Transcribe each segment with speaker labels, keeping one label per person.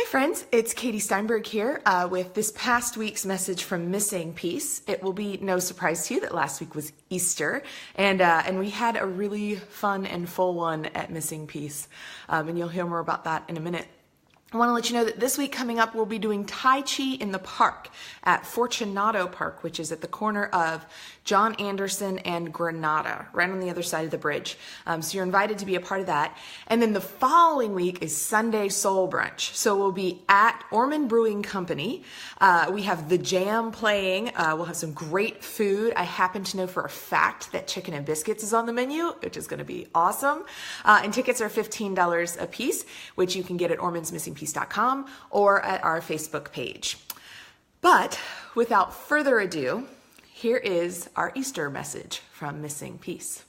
Speaker 1: friends, it's Katie Steinberg here with this past week's message from Missing Peace. It will be no surprise to you that last week was Easter, and we had a really fun and full one at Missing Peace, and you'll hear more about that in a minute. I want to let you know that this week coming up, we'll be doing Tai Chi in the park at Fortunato Park, which is at the corner of John Anderson and Granada, right on the other side of the bridge. So you're invited to be a part of that. And then the following week is Sunday Soul Brunch. So we'll be at Ormond Brewing Company. We have The Jam playing. We'll have some great food. I happen to know for a fact that chicken and biscuits is on the menu, which is going to be awesome. And tickets are $15 a piece, which you can get at ormondsmissingpeace.com or at our Facebook page. But without further ado, here is our Easter message from Missing Peace.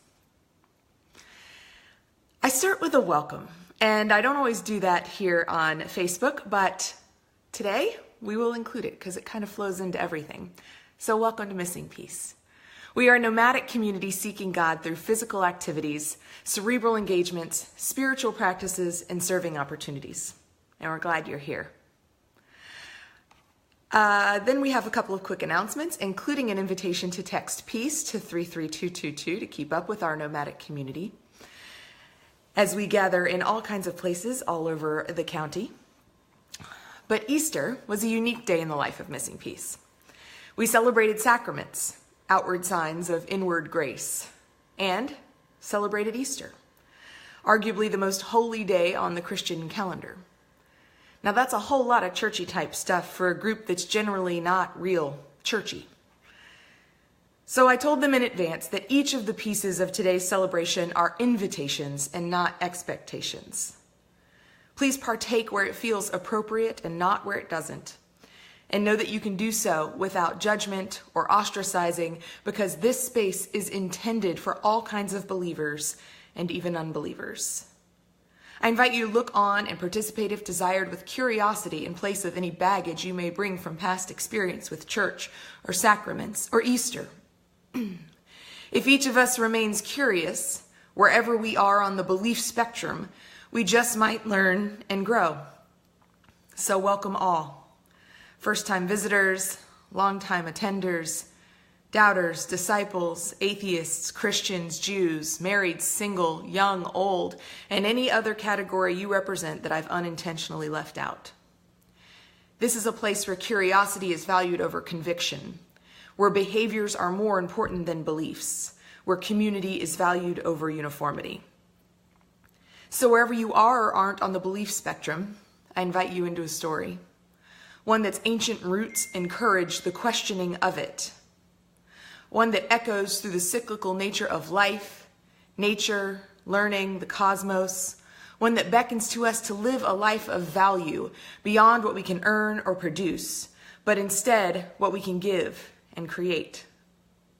Speaker 1: I start with a welcome, and I don't always do that here on Facebook, but today we will include it because it kind of flows into everything. So welcome to Missing Peace. We are a nomadic community seeking God through physical activities, cerebral engagements, spiritual practices, and serving opportunities. And we're glad you're here. Then we have a couple of quick announcements, including an invitation to text PEACE to 33222 to keep up with our nomadic community as we gather in all kinds of places all over the county. But Easter was a unique day in the life of Missing Peace. We celebrated sacraments, outward signs of inward grace, and celebrated Easter, arguably the most holy day on the Christian calendar. Now that's a whole lot of churchy type stuff for a group that's generally not real churchy. So I told them in advance that each of the pieces of today's celebration are invitations and not expectations. Please partake where it feels appropriate and not where it doesn't. And know that you can do so without judgment or ostracizing, because this space is intended for all kinds of believers and even unbelievers. I invite you to look on and participate if desired with curiosity in place of any baggage you may bring from past experience with church or sacraments or Easter. If each of us remains curious, wherever we are on the belief spectrum, we just might learn and grow. So welcome all. First-time visitors, long-time attenders, doubters, disciples, atheists, Christians, Jews, married, single, young, old, and any other category you represent that I've unintentionally left out. This is a place where curiosity is valued over conviction, where behaviors are more important than beliefs, where community is valued over uniformity. So wherever you are or aren't on the belief spectrum, I invite you into a story, one that's ancient roots encourage the questioning of it, one that echoes through the cyclical nature of life, nature, learning, the cosmos, one that beckons to us to live a life of value beyond what we can earn or produce, but instead what we can give and create.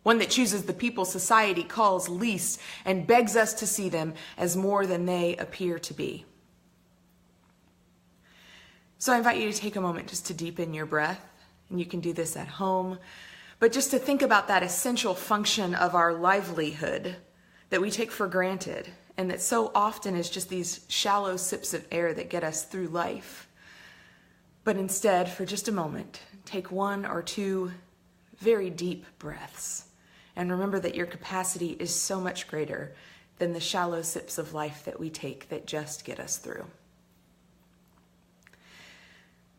Speaker 1: One that chooses the people society calls least and begs us to see them as more than they appear to be. So I invite you to take a moment just to deepen your breath, and you can do this at home, but just to think about that essential function of our livelihood that we take for granted and that so often is just these shallow sips of air that get us through life. But instead, for just a moment, take one or two very deep breaths and remember that your capacity is so much greater than the shallow sips of life that we take that just get us through.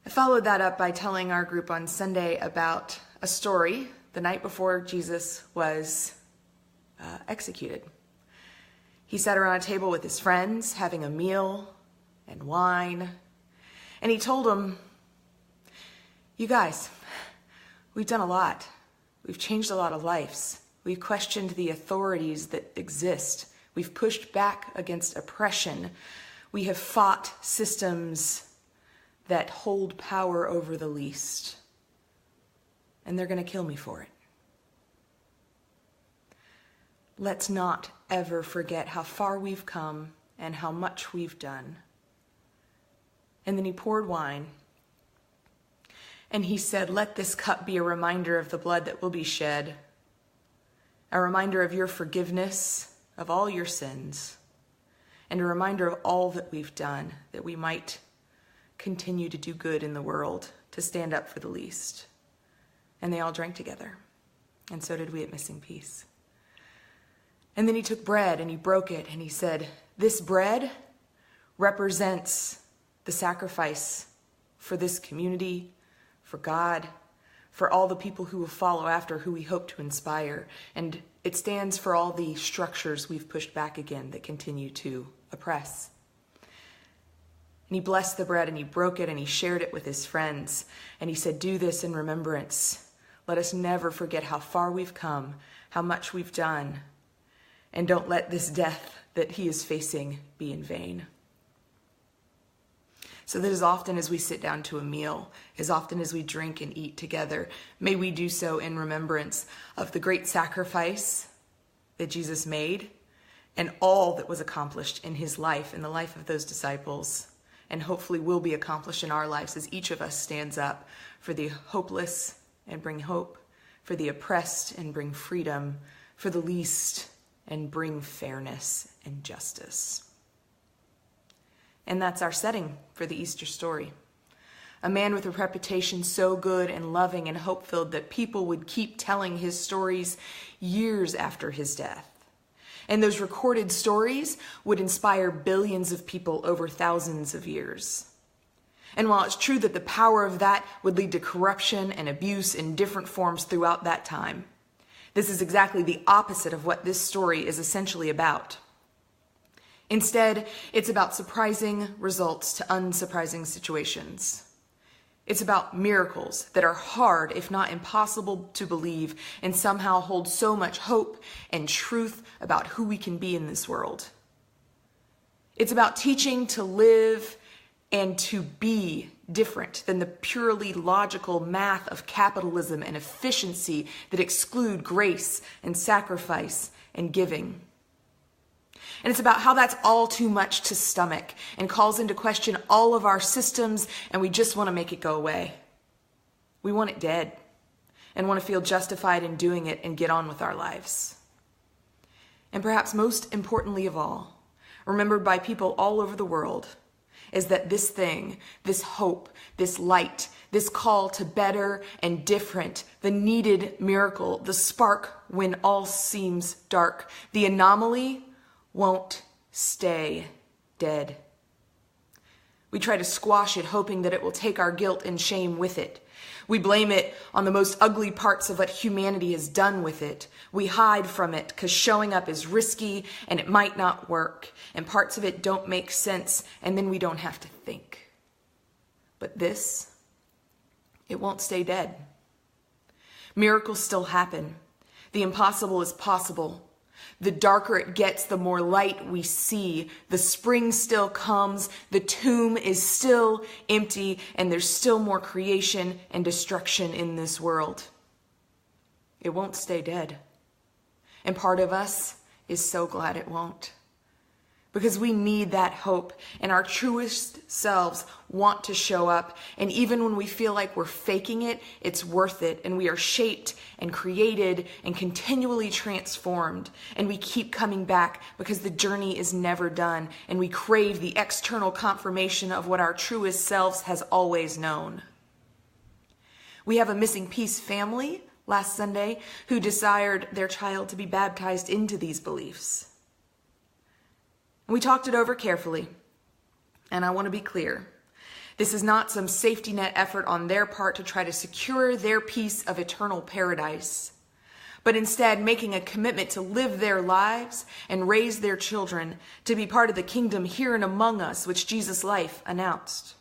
Speaker 1: I followed that up by telling our group on Sunday about a story the night before Jesus was executed. He sat around a table with his friends, having a meal and wine, and he told them, "You guys, we've done a lot. We've changed a lot of lives. We've questioned the authorities that exist. We've pushed back against oppression. We have fought systems that hold power over the least. And they're going to kill me for it. Let's not ever forget how far we've come and how much we've done." And then he poured wine. And he said, "Let this cup be a reminder of the blood that will be shed, a reminder of your forgiveness of all your sins, and a reminder of all that we've done, that we might continue to do good in the world, to stand up for the least. And they all drank together. And so did we at Missing Piece. And then he took bread and he broke it and he said, "This bread represents the sacrifice for this community, for God, for all the people who will follow after, who we hope to inspire. And it stands for all the structures we've pushed back again that continue to oppress." And he blessed the bread and he broke it and he shared it with his friends. And he said, "Do this in remembrance. Let us never forget how far we've come, how much we've done. And don't let this death that he is facing be in vain." So that as often as we sit down to a meal, as often as we drink and eat together, may we do so in remembrance of the great sacrifice that Jesus made and all that was accomplished in his life, in the life of those disciples, and hopefully will be accomplished in our lives as each of us stands up for the hopeless and bring hope, for the oppressed and bring freedom, for the least and bring fairness and justice. And that's our setting for the Easter story. A man with a reputation so good and loving and hope-filled that people would keep telling his stories years after his death. And those recorded stories would inspire billions of people over thousands of years. And while it's true that the power of that would lead to corruption and abuse in different forms throughout that time, this is exactly the opposite of what this story is essentially about. Instead, it's about surprising results to unsurprising situations. It's about miracles that are hard, if not impossible, to believe and somehow hold so much hope and truth about who we can be in this world. It's about teaching to live and to be different than the purely logical math of capitalism and efficiency that exclude grace and sacrifice and giving. And it's about how that's all too much to stomach and calls into question all of our systems, and we just want to make it go away. We want it dead and want to feel justified in doing it and get on with our lives. And perhaps most importantly of all, remembered by people all over the world, is that this thing, this hope, this light, this call to better and different, the needed miracle, the spark when all seems dark, the anomaly won't stay dead. We try to squash it, hoping that it will take our guilt and shame with it. We blame it on the most ugly parts of what humanity has done with it. We hide from it because showing up is risky and it might not work, and parts of it don't make sense, and then we don't have to think. But this, it won't stay dead. Miracles still happen. The impossible is possible. The darker it gets, the more light we see. The spring still comes, the tomb is still empty, and there's still more creation and destruction in this world. It won't stay dead. And part of us is so glad it won't. Because we need that hope, and our truest selves want to show up. And even when we feel like we're faking it, it's worth it. And we are shaped and created and continually transformed. And we keep coming back because the journey is never done. And we crave the external confirmation of what our truest selves has always known. We have a Missing Piece family last Sunday who desired their child to be baptized into these beliefs. We talked it over carefully, and I want to be clear. This is not some safety net effort on their part to try to secure their piece of eternal paradise, but instead making a commitment to live their lives and raise their children to be part of the kingdom here and among us, which Jesus' life announced.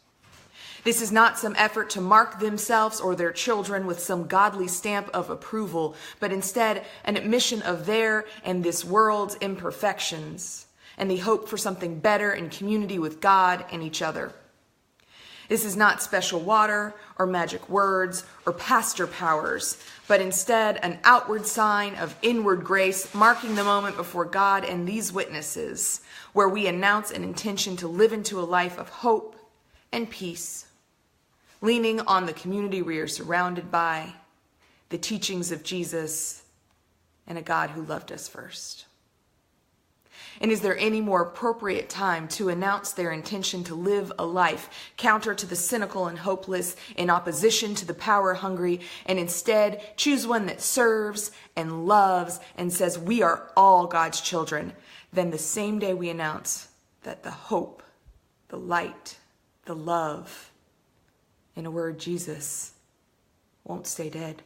Speaker 1: This is not some effort to mark themselves or their children with some godly stamp of approval, but instead an admission of their and this world's imperfections, and the hope for something better in community with God and each other. This is not special water or magic words or pastor powers, but instead an outward sign of inward grace, marking the moment before God and these witnesses, where we announce an intention to live into a life of hope and peace, leaning on the community we are surrounded by, the teachings of Jesus, and a God who loved us first. And is there any more appropriate time to announce their intention to live a life counter to the cynical and hopeless, in opposition to the power-hungry, and instead choose one that serves and loves and says we are all God's children, than the same day we announce that the hope, the light, the love, in a word, Jesus, won't stay dead?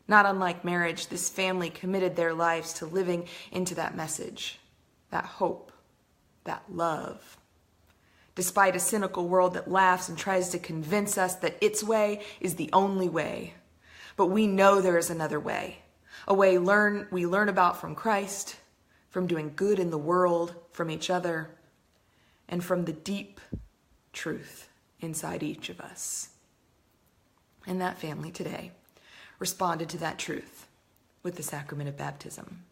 Speaker 1: Not unlike marriage, this family committed their lives to living into that message, that hope, that love. Despite a cynical world that laughs and tries to convince us that its way is the only way. But we know there is another way, a way we learn about from Christ, from doing good in the world, from each other, and from the deep truth inside each of us. And that family today responded to that truth with the sacrament of baptism.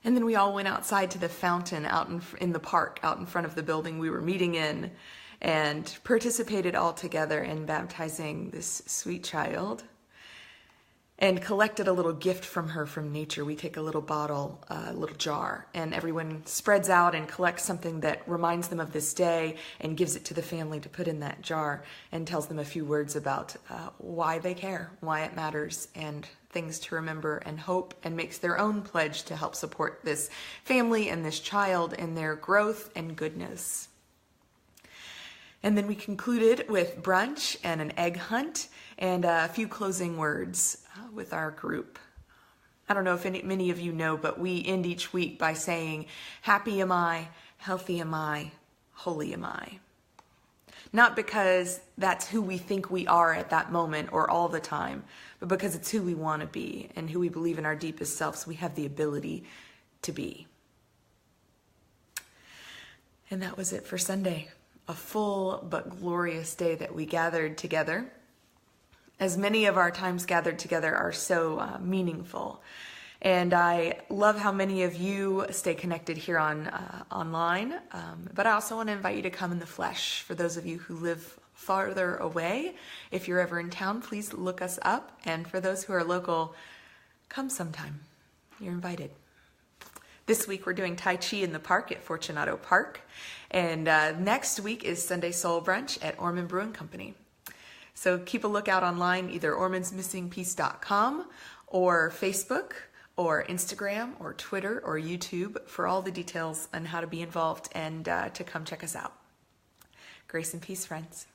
Speaker 1: And then we all went outside to the fountain out in the park, out in front of the building we were meeting in, and participated all together in baptizing this sweet child, and collected a little gift from her from nature. We take a little bottle, a little jar, and everyone spreads out and collects something that reminds them of this day and gives it to the family to put in that jar and tells them a few words about why they care, why it matters, and things to remember and hope, and makes their own pledge to help support this family and this child in their growth and goodness. And then we concluded with brunch and an egg hunt and a few closing words with our group. I don't know if many of you know, but we end each week by saying, happy am I, healthy am I, holy am I. Not because that's who we think we are at that moment or all the time, but because it's who we want to be and who we believe in our deepest selves we have the ability to be. And that was it for Sunday. A full but glorious day that we gathered together. As many of our times gathered together are so meaningful. And I love how many of you stay connected here online. But I also want to invite you to come in the flesh. For those of you who live farther away, if you're ever in town, please look us up. And for those who are local, come sometime. You're invited. This week we're doing Tai Chi in the park at Fortunato Park. And next week is Sunday Soul Brunch at Orman Brewing Company. So keep a lookout online, either ormansmissingpiece.com or Facebook or Instagram or Twitter or YouTube for all the details on how to be involved and to come check us out. Grace and peace, friends.